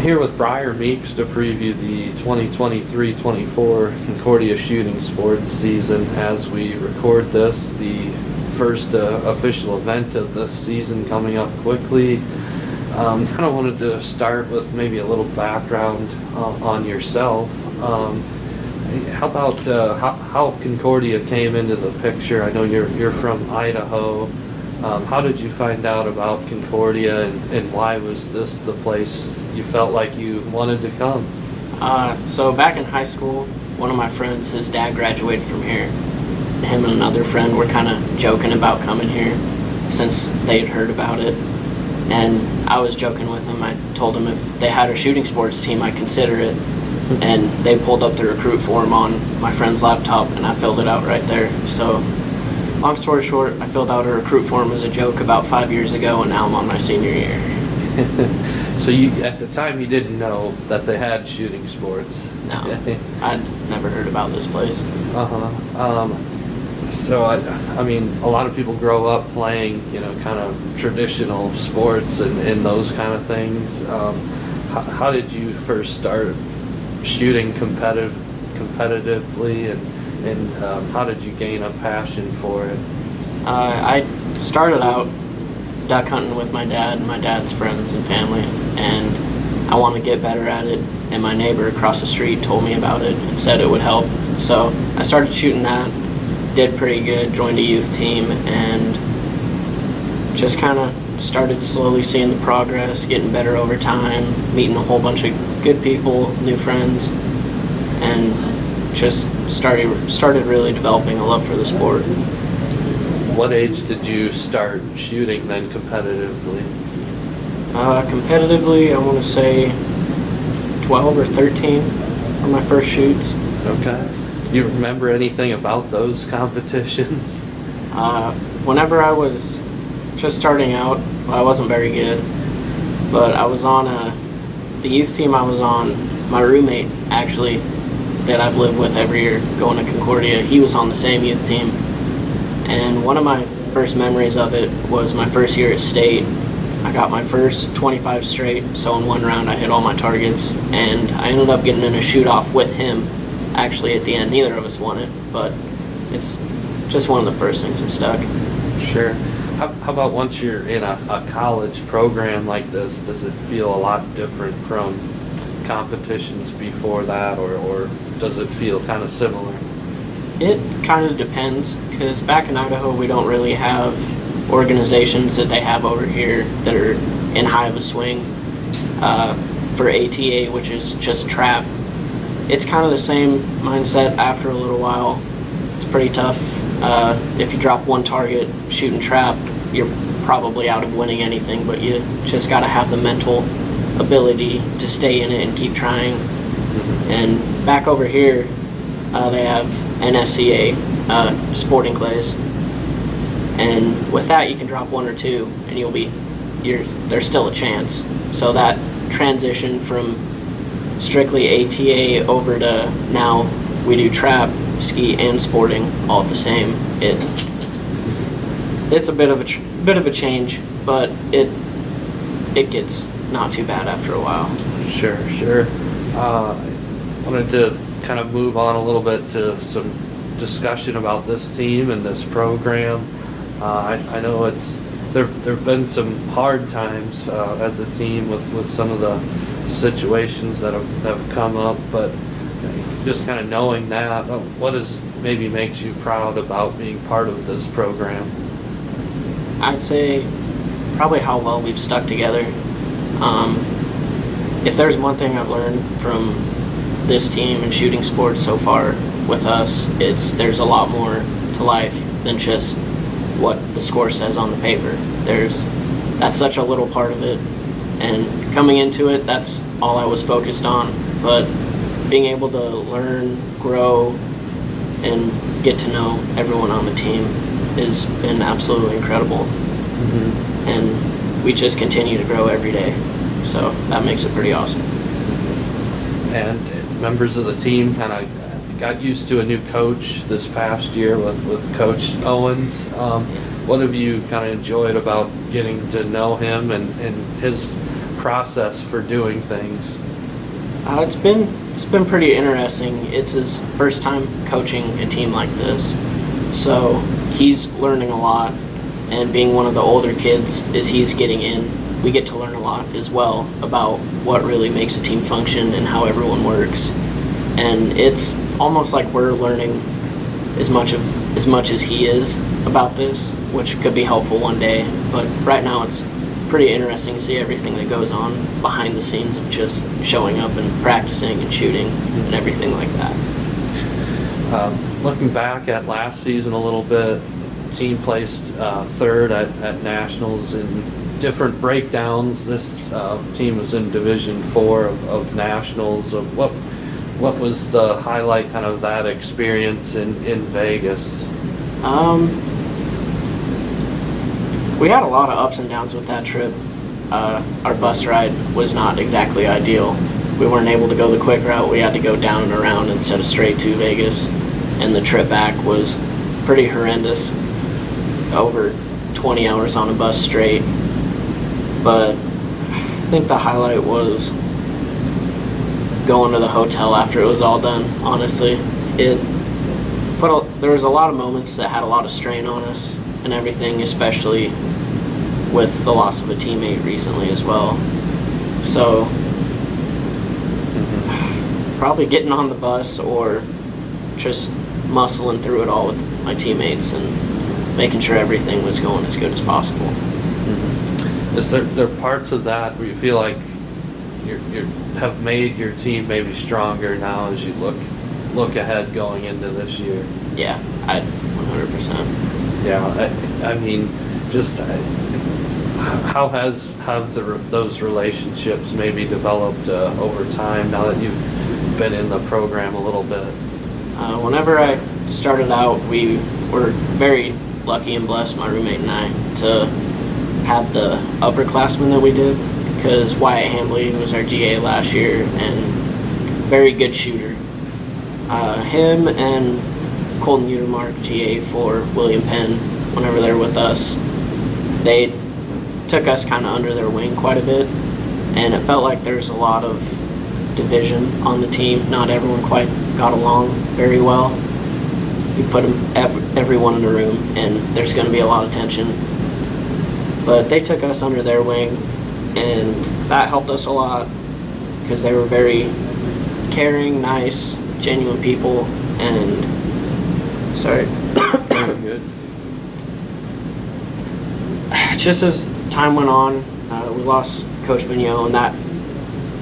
Here with Breyer Meeks to preview the 2023-24 Concordia Shooting Sports season. As we record this, the first official event of the season coming up quickly. Kind of wanted to start with maybe a little background on yourself. How about how Concordia came into the picture? I know you're from Idaho. How did you find out about Concordia, and why was this the place you felt like you wanted to come? So back in high school, one of my friends, his dad graduated from here. Him and another friend were kind of joking about coming here since they'd heard about it. And I was joking with him. I told him if they had a shooting sports team, I'd consider it. And they pulled up the recruit form on my friend's laptop, and I filled it out right there. So long story short, I filled out a recruit form as a joke about 5 years ago, and now I'm on my senior year. So you, at the time, you didn't know that they had shooting sports? No, I'd never heard about this place. So I mean, a lot of people grow up playing, kind of traditional sports and those kind of things. How did you first start shooting competitively, and how did you gain a passion for it? I started out duck hunting with my dad and my dad's friends and family, and I wanted to get better at it, and my neighbor across the street told me about it and said it would help. So I started shooting that, did pretty good, joined a youth team, and just kind of started slowly seeing the progress, getting better over time, meeting a whole bunch of good people, new friends, and just started really developing a love for the sport. What age did you start shooting then competitively? Competitively, I want to say 12 or 13 were my first shoots. Okay. You remember anything about those competitions? Whenever I was just starting out, I wasn't very good, but I was on the youth team I was on. My roommate, actually, that I've lived with every year going to Concordia, he was on the same youth team. And one of my first memories of it was my first year at state. I got my first 25 straight, so in one round I hit all my targets, and I ended up getting in a shoot-off with him. Actually, at the end, neither of us won it, but it's just one of the first things that stuck. Sure. How about once you're in a college program like this, does it feel a lot different from competitions before that, or does it feel kind of similar? It kind of depends, because back in Idaho we don't really have organizations that they have over here that are in high of a swing. For ATA, which is just trap, it's kind of the same mindset after a little while. It's pretty tough. If you drop one target shooting trap, you're probably out of winning anything, but you just got to have the mental ability to stay in it and keep trying. And back over here, they have NSCA sporting clays, and with that you can drop one or two and there's still a chance. So that transition from strictly ATA over to now we do trap, ski, and sporting all at the same. It's a bit of a change, but it gets not too bad after a while. Sure. Wanted to kind of move on a little bit to some discussion about this team and this program. I know there've been some hard times as a team with some of the situations that have come up, but just kind of knowing that, what maybe makes you proud about being part of this program? I'd say probably how well we've stuck together. If there's one thing I've learned from this team and shooting sports so far with us, there's a lot more to life than just what the score says on the paper. That's such a little part of it, and coming into it, that's all I was focused on. But being able to learn, grow, and get to know everyone on the team has been absolutely incredible. And we just continue to grow every day, so that makes it pretty awesome. And members of the team kind of got used to a new coach this past year with Coach Owens. What have you kind of enjoyed about getting to know him and his process for doing things? It's been pretty interesting. It's his first time coaching a team like this, so he's learning a lot. And being one of the older kids, as he's getting in, we get to learn a lot as well about what really makes a team function and how everyone works. And it's almost like we're learning as much as he is about this, which could be helpful one day. But right now it's pretty interesting to see everything that goes on behind the scenes of just showing up and practicing and shooting and everything like that. Looking back at last season a little bit, team placed third at nationals in different breakdowns. This team was in Division 4 of nationals. What was the highlight kind of that experience in Vegas? We had a lot of ups and downs with that trip. Our bus ride was not exactly ideal. We weren't able to go the quick route. We had to go down and around instead of straight to Vegas. And the trip back was pretty horrendous. Over 20 hours on a bus straight. But I think the highlight was going to the hotel after it was all done, honestly. There was a lot of moments that had a lot of strain on us and everything, especially with the loss of a teammate recently as well. So probably getting on the bus or just muscling through it all with my teammates and making sure everything was going as good as possible. Mm-hmm. Is there parts of that where you feel like you have made your team maybe stronger now as you look ahead going into this year? Yeah, 100%. Yeah, I mean, just how have those relationships maybe developed over time now that you've been in the program a little bit? Whenever I started out, we were very lucky and blessed, my roommate and I, to have the upperclassmen that we did, because Wyatt Hambley was our GA last year and very good shooter. Him and Colton Utermark, GA for William Penn, whenever they were with us, they took us kind of under their wing quite a bit, and it felt like there's a lot of division on the team. Not everyone quite got along very well. You put everyone in a room and there's going to be a lot of tension. But they took us under their wing, and that helped us a lot because they were very caring, nice, genuine people. And sorry. Good. Just as time went on, we lost Coach Mignot, and that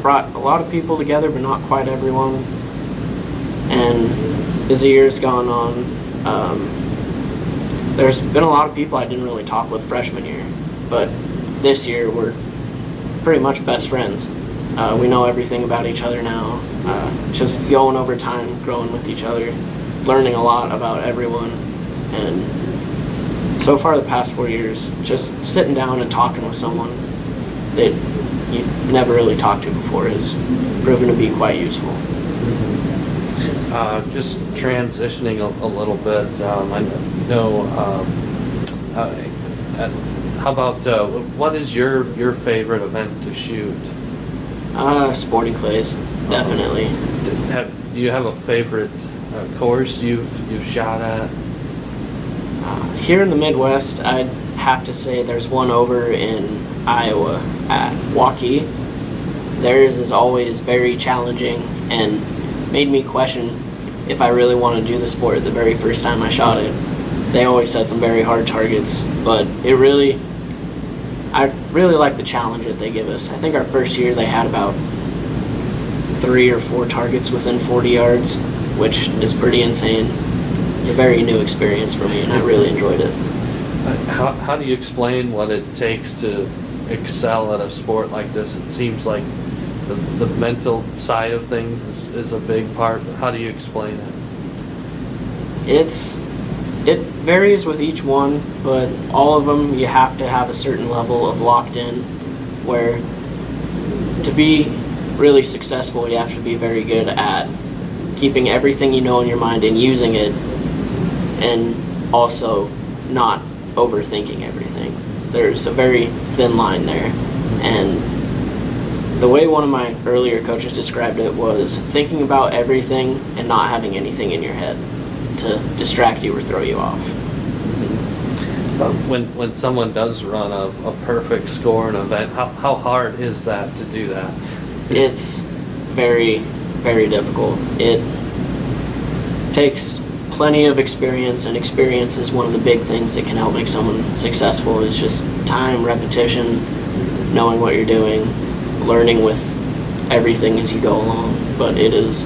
brought a lot of people together, but not quite everyone. And as the years gone on, there's been a lot of people I didn't really talk with freshman year, but this year we're pretty much best friends. We know everything about each other now. Just going over time, growing with each other, learning a lot about everyone. And so far the past 4 years, just sitting down and talking with someone that you never really talked to before has proven to be quite useful. Just transitioning a little bit, I know, how about, what is your favorite event to shoot? Sporting clays, definitely. Do you have a favorite course you've shot at? Here in the Midwest, I'd have to say there's one over in Iowa at Waukee. Theirs is always very challenging and made me question if I really want to do the sport the very first time I shot it. They always set some very hard targets, but I really like the challenge that they give us. I think our first year they had about 3 or 4 targets within 40 yards, which is pretty insane. It's a very new experience for me, and I really enjoyed it. How do you explain what it takes to excel at a sport like this? It seems like the mental side of things is a big part, but how do you explain it? It varies with each one, but all of them you have to have a certain level of locked in, where to be really successful you have to be very good at keeping everything you know in your mind and using it, and also not overthinking everything. There's a very thin line there, and The way one of my earlier coaches described it was thinking about everything and not having anything in your head to distract you or throw you off. When someone does run a perfect score in an event, how hard is that to do that? It's very, very difficult. It takes plenty of experience, and experience is one of the big things that can help make someone successful. It's just time, repetition, knowing what you're doing, learning with everything as you go along. But it is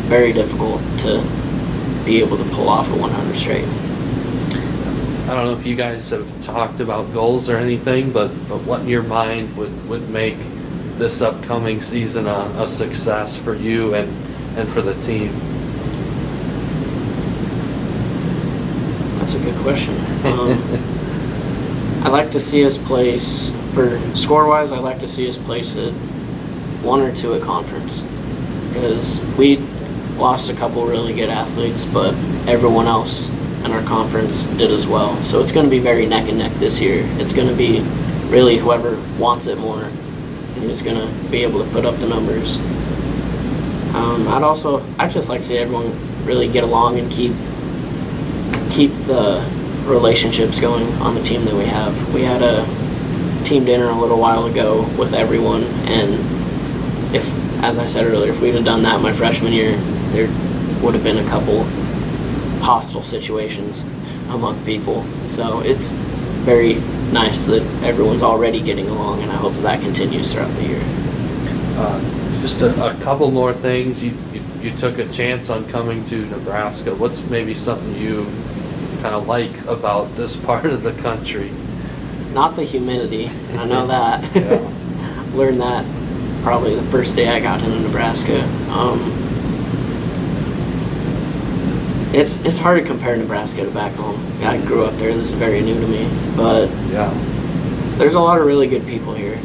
very difficult to be able to pull off a 100 straight. I don't know if you guys have talked about goals or anything, but what in your mind would make this upcoming season a success for you and for the team? That's a good question. I'd like to see us place, for score-wise, I'd like to see us place at 1 or 2 at conference, because we lost a couple really good athletes, but everyone else in our conference did as well. So it's going to be very neck and neck this year. It's going to be really whoever wants it more and who's going to be able to put up the numbers. I'd just like to see everyone really get along and keep the relationships going on the team that we have. We had a team dinner a little while ago with everyone, and if, as I said earlier, if we'd have done that my freshman year, there would have been a couple hostile situations among people. So it's very nice that everyone's already getting along, and I hope that continues throughout the year. Just a couple more things. You took a chance on coming to Nebraska. What's maybe something you kind of like about this part of the country? Not the humidity. I know that. Yeah. Learned that probably the first day I got into Nebraska. It's hard to compare Nebraska to back home. I grew up there. This is very new to me, but Yeah. there's a lot of really good people here.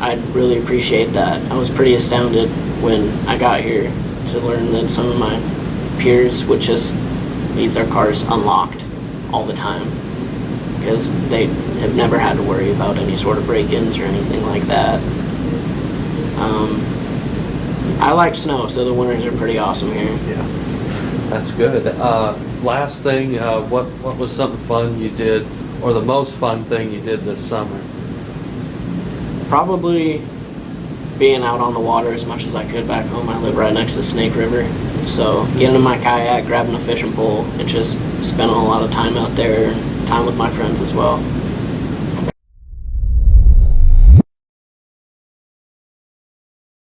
I really appreciate that. I was pretty astounded when I got here to learn that some of my peers would just leave their cars unlocked all the time because they have never had to worry about any sort of break-ins or anything like that. I like snow, so the winters are pretty awesome here. Yeah. That's good. Last thing, what was something fun you did, or the most fun thing you did this summer? Probably being out on the water as much as I could back home. I live right next to Snake River, so getting in my kayak, grabbing a fishing pole, and just spending a lot of time out there and time with my friends as well.